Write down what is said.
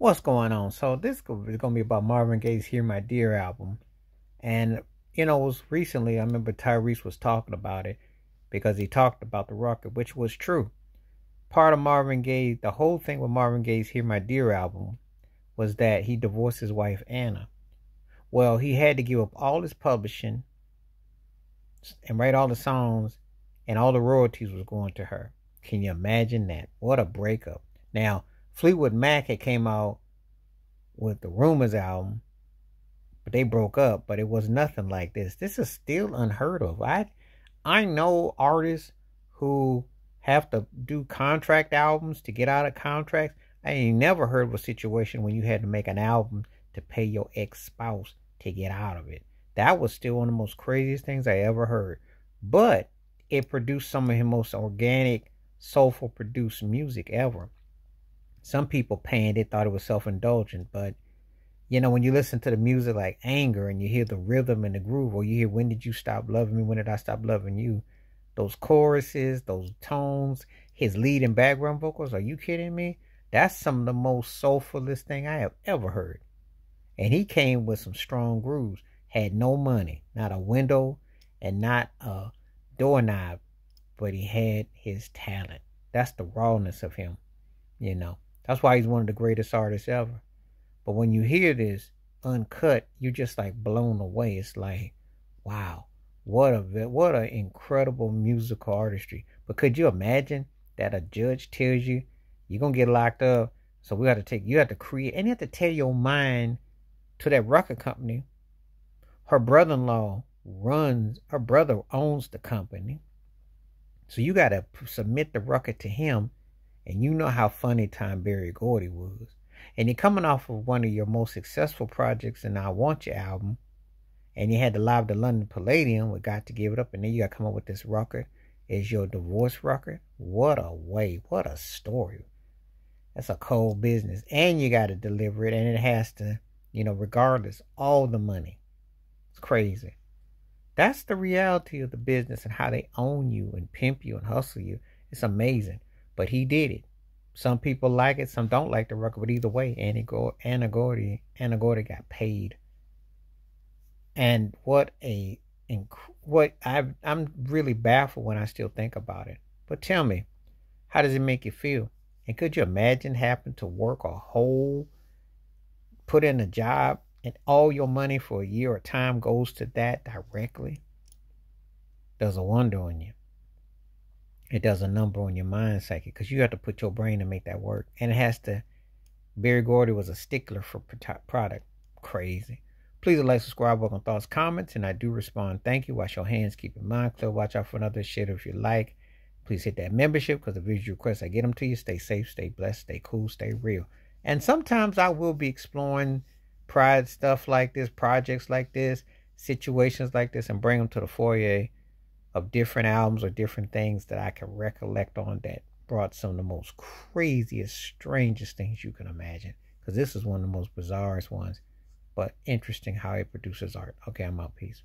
What's going on? So this is going to be about Marvin Gaye's "Hear My Dear" album, and it was recently. I remember Tyrese was talking about it because he talked about the record, which was true. Part of Marvin Gaye, the whole thing with Marvin Gaye's "Hear My Dear" album was that he divorced his wife Anna. Well, he had to give up all his publishing and write all the songs, and all the royalties was going to her. Can you imagine that? What a breakup! Now, Fleetwood Mac had came out with the Rumors album, but they broke up, but it was nothing like this. This is still unheard of. I know artists who have to do contract albums to get out of contracts. I ain't never heard of a situation when you had to make an album to pay your ex-spouse to get out of it. That was still one of the most craziest things I ever heard. But it produced some of his most organic, soulful produced music ever. Some people panned it, thought it was self-indulgent, but when you listen to the music like Anger and you hear the rhythm and the groove, or you hear When Did You Stop Loving Me? When Did I Stop Loving You? Those choruses, those tones, his lead and background vocals, are you kidding me? That's some of the most soulfulest thing I have ever heard. And he came with some strong grooves, had no money, not a window, and not a doorknob, but he had his talent. That's the rawness of him, you know. That's why he's one of the greatest artists ever. But when you hear this uncut, you're just like blown away. It's like, wow, what a incredible musical artistry. But could you imagine that a judge tells you you're gonna get locked up? So you have to create, and you have to tell your mind to that record company. Her brother-in-law her brother owns the company. So you got to submit the record to him. And you know how funny Time Berry Gordy was. And you're coming off of one of your most successful projects in I Want You album. And you had the Live to London Palladium with Got to Give It Up. And then you got to come up with this record as your divorce record. What a way. What a story. That's a cold business. And you got to deliver it. And it has to, regardless, all the money. It's crazy. That's the reality of the business and how they own you and pimp you and hustle you. It's amazing. But he did it. Some people like it, some don't like the record, but either way, Anna Gordy got paid. And I'm really baffled when I still think about it. But tell me, how does it make you feel? And could you imagine having to work put in a job, and all your money for a year or time goes to that directly? Does a wonder on you. It does a number on your mind psyche, because you have to put your brain to make that work. And it has to. Berry Gordy was a stickler for product. Crazy. Please like, subscribe, work on thoughts, comments, and I do respond. Thank you. Wash your hands. Keep your mind clear. Watch out for another shit if you like. Please hit that membership, because the videos requests, I get them to you. Stay safe, stay blessed, stay cool, stay real. And sometimes I will be exploring pride stuff like this, projects like this, situations like this, and bring them to the foyer of different albums or different things that I can recollect on that brought some of the most craziest, strangest things you can imagine. Because this is one of the most bizarrest ones, but interesting how it produces art. Okay, I'm out. Peace.